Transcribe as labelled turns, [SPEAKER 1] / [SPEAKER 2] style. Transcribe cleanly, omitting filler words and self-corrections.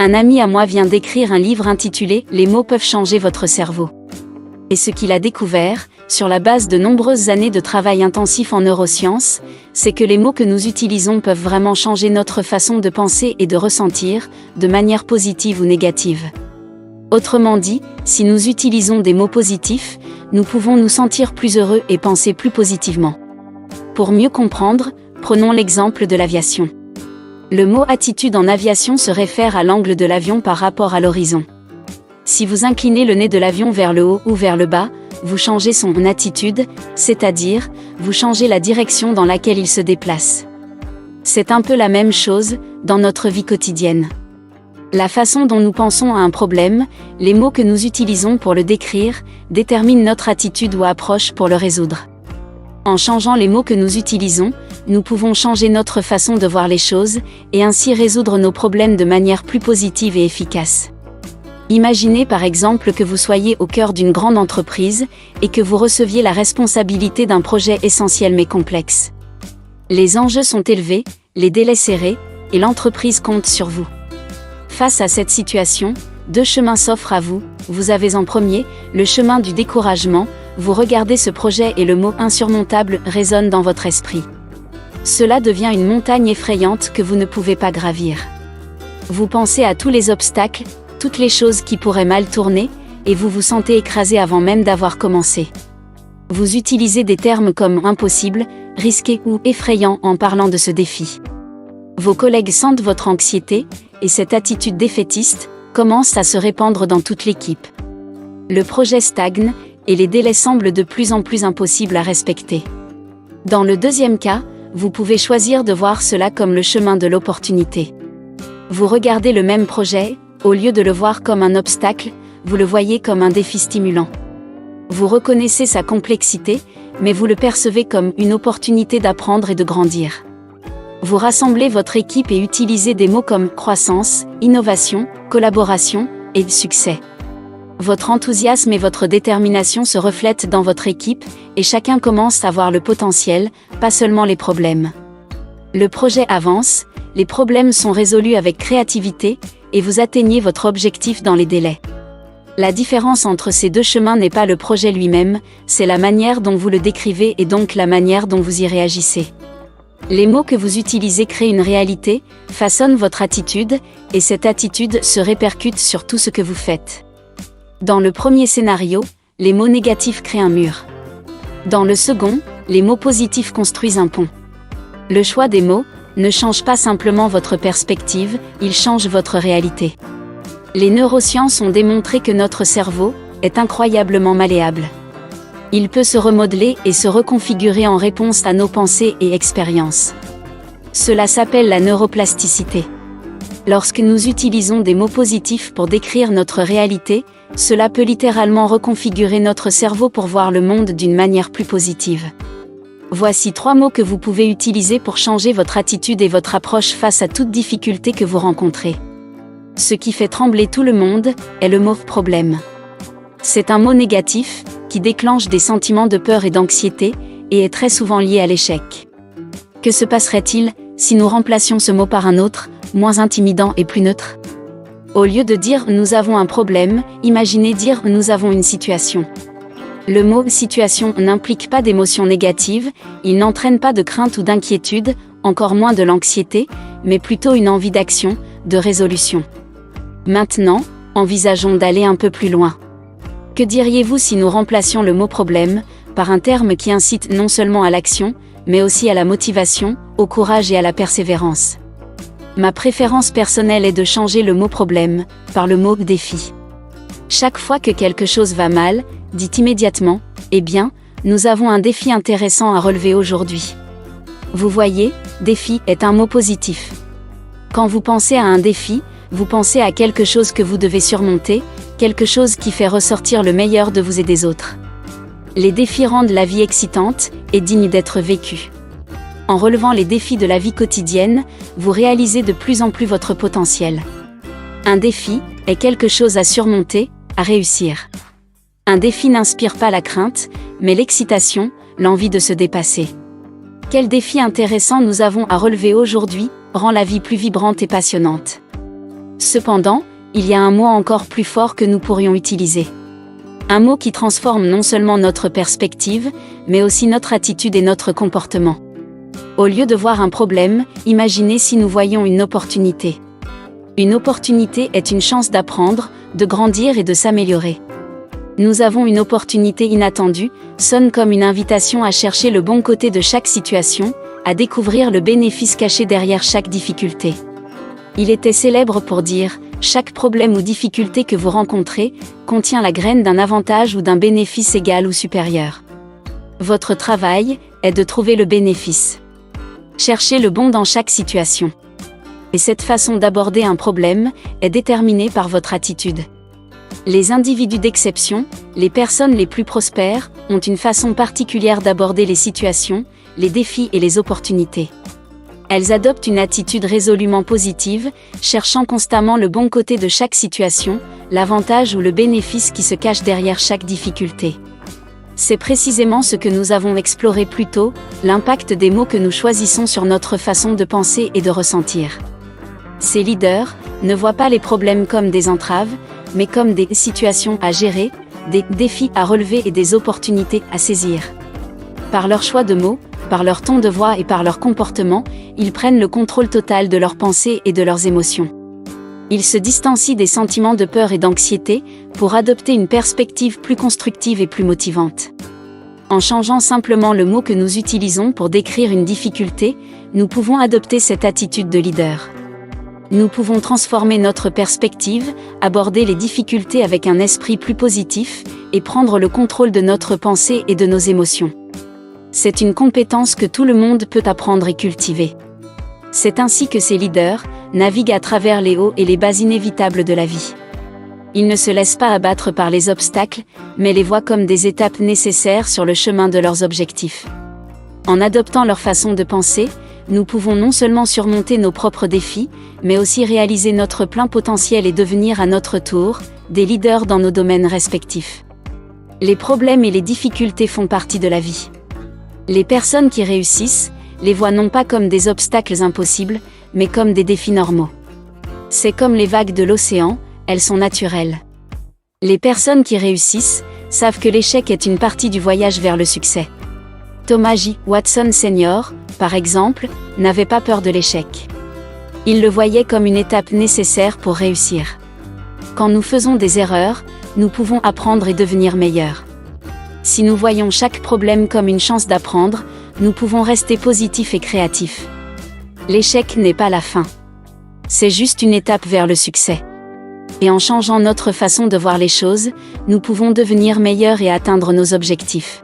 [SPEAKER 1] Un ami à moi vient d'écrire un livre intitulé « Les mots peuvent changer votre cerveau ». Et ce qu'il a découvert, sur la base de nombreuses années de travail intensif en neurosciences, c'est que les mots que nous utilisons peuvent vraiment changer notre façon de penser et de ressentir, de manière positive ou négative. Autrement dit, si nous utilisons des mots positifs, nous pouvons nous sentir plus heureux et penser plus positivement. Pour mieux comprendre, prenons l'exemple de l'aviation. Le mot « attitude » en aviation se réfère à l'angle de l'avion par rapport à l'horizon. Si vous inclinez le nez de l'avion vers le haut ou vers le bas, vous changez son attitude, c'est-à-dire, vous changez la direction dans laquelle il se déplace. C'est un peu la même chose dans notre vie quotidienne. La façon dont nous pensons à un problème, les mots que nous utilisons pour le décrire, déterminent notre attitude ou approche pour le résoudre. En changeant les mots que nous utilisons, nous pouvons changer notre façon de voir les choses, et ainsi résoudre nos problèmes de manière plus positive et efficace. Imaginez par exemple que vous soyez au cœur d'une grande entreprise, et que vous receviez la responsabilité d'un projet essentiel mais complexe. Les enjeux sont élevés, les délais serrés, et l'entreprise compte sur vous. Face à cette situation, deux chemins s'offrent à vous. Vous avez en premier, le chemin du découragement, vous regardez ce projet et le mot « insurmontable » résonne dans votre esprit. Cela devient une montagne effrayante que vous ne pouvez pas gravir. Vous pensez à tous les obstacles, toutes les choses qui pourraient mal tourner, et vous vous sentez écrasé avant même d'avoir commencé. Vous utilisez des termes comme « impossible », « risqué » ou « effrayant » en parlant de ce défi. Vos collègues sentent votre anxiété, et cette attitude défaitiste commence à se répandre dans toute l'équipe. Le projet stagne, et les délais semblent de plus en plus impossibles à respecter. Dans le deuxième cas, vous pouvez choisir de voir cela comme le chemin de l'opportunité. Vous regardez le même projet, au lieu de le voir comme un obstacle, vous le voyez comme un défi stimulant. Vous reconnaissez sa complexité, mais vous le percevez comme une opportunité d'apprendre et de grandir. Vous rassemblez votre équipe et utilisez des mots comme croissance, innovation, collaboration et succès. Votre enthousiasme et votre détermination se reflètent dans votre équipe, et chacun commence à voir le potentiel, pas seulement les problèmes. Le projet avance, les problèmes sont résolus avec créativité, et vous atteignez votre objectif dans les délais. La différence entre ces deux chemins n'est pas le projet lui-même, c'est la manière dont vous le décrivez et donc la manière dont vous y réagissez. Les mots que vous utilisez créent une réalité, façonnent votre attitude, et cette attitude se répercute sur tout ce que vous faites. Dans le premier scénario, les mots négatifs créent un mur. Dans le second, les mots positifs construisent un pont. Le choix des mots ne change pas simplement votre perspective, il change votre réalité. Les neurosciences ont démontré que notre cerveau est incroyablement malléable. Il peut se remodeler et se reconfigurer en réponse à nos pensées et expériences. Cela s'appelle la neuroplasticité. Lorsque nous utilisons des mots positifs pour décrire notre réalité, cela peut littéralement reconfigurer notre cerveau pour voir le monde d'une manière plus positive. Voici 3 mots que vous pouvez utiliser pour changer votre attitude et votre approche face à toute difficulté que vous rencontrez. Ce qui fait trembler tout le monde est le mot « problème ». C'est un mot négatif, qui déclenche des sentiments de peur et d'anxiété, et est très souvent lié à l'échec. Que se passerait-il si nous remplacions ce mot par un autre, moins intimidant et plus neutre? Au lieu de dire « nous avons un problème », imaginez dire « nous avons une situation ». Le mot « situation » n'implique pas d'émotion négative, il n'entraîne pas de crainte ou d'inquiétude, encore moins de l'anxiété, mais plutôt une envie d'action, de résolution. Maintenant, envisageons d'aller un peu plus loin. Que diriez-vous si nous remplacions le mot « problème » par un terme qui incite non seulement à l'action, mais aussi à la motivation, au courage et à la persévérance? Ma préférence personnelle est de changer le mot « problème » par le mot « défi ». Chaque fois que quelque chose va mal, dites immédiatement « Eh bien, nous avons un défi intéressant à relever aujourd'hui ». Vous voyez, défi est un mot positif. Quand vous pensez à un défi, vous pensez à quelque chose que vous devez surmonter, quelque chose qui fait ressortir le meilleur de vous et des autres. Les défis rendent la vie excitante et digne d'être vécue. En relevant les défis de la vie quotidienne, vous réalisez de plus en plus votre potentiel. Un défi est quelque chose à surmonter, à réussir. Un défi n'inspire pas la crainte, mais l'excitation, l'envie de se dépasser. Quel défi intéressant nous avons à relever aujourd'hui, rend la vie plus vibrante et passionnante. Cependant, il y a un mot encore plus fort que nous pourrions utiliser. Un mot qui transforme non seulement notre perspective, mais aussi notre attitude et notre comportement. Au lieu de voir un problème, imaginez si nous voyions une opportunité. Une opportunité est une chance d'apprendre, de grandir et de s'améliorer. Nous avons une opportunité inattendue, sonne comme une invitation à chercher le bon côté de chaque situation, à découvrir le bénéfice caché derrière chaque difficulté. Il était célèbre pour dire « Chaque problème ou difficulté que vous rencontrez contient la graine d'un avantage ou d'un bénéfice égal ou supérieur. » Votre travail est de trouver le bénéfice. Cherchez le bon dans chaque situation. Et cette façon d'aborder un problème est déterminée par votre attitude. Les individus d'exception, les personnes les plus prospères, ont une façon particulière d'aborder les situations, les défis et les opportunités. Elles adoptent une attitude résolument positive, cherchant constamment le bon côté de chaque situation, l'avantage ou le bénéfice qui se cache derrière chaque difficulté. C'est précisément ce que nous avons exploré plus tôt, l'impact des mots que nous choisissons sur notre façon de penser et de ressentir. Ces leaders ne voient pas les problèmes comme des entraves, mais comme des situations à gérer, des défis à relever et des opportunités à saisir. Par leur choix de mots, par leur ton de voix et par leur comportement, ils prennent le contrôle total de leurs pensées et de leurs émotions. Ils se distancient des sentiments de peur et d'anxiété pour adopter une perspective plus constructive et plus motivante. En changeant simplement le mot que nous utilisons pour décrire une difficulté, nous pouvons adopter cette attitude de leader. Nous pouvons transformer notre perspective, aborder les difficultés avec un esprit plus positif, et prendre le contrôle de notre pensée et de nos émotions. C'est une compétence que tout le monde peut apprendre et cultiver. C'est ainsi que ces leaders naviguent à travers les hauts et les bas inévitables de la vie. Ils ne se laissent pas abattre par les obstacles, mais les voient comme des étapes nécessaires sur le chemin de leurs objectifs. En adoptant leur façon de penser, nous pouvons non seulement surmonter nos propres défis, mais aussi réaliser notre plein potentiel et devenir à notre tour des leaders dans nos domaines respectifs. Les problèmes et les difficultés font partie de la vie. Les personnes qui réussissent les voient non pas comme des obstacles impossibles, mais comme des défis normaux. C'est comme les vagues de l'océan, elles sont naturelles. Les personnes qui réussissent savent que l'échec est une partie du voyage vers le succès. Thomas J. Watson Sr., par exemple, n'avait pas peur de l'échec. Il le voyait comme une étape nécessaire pour réussir. Quand nous faisons des erreurs, nous pouvons apprendre et devenir meilleurs. Si nous voyons chaque problème comme une chance d'apprendre, nous pouvons rester positifs et créatifs. L'échec n'est pas la fin. C'est juste une étape vers le succès. Et en changeant notre façon de voir les choses, nous pouvons devenir meilleurs et atteindre nos objectifs.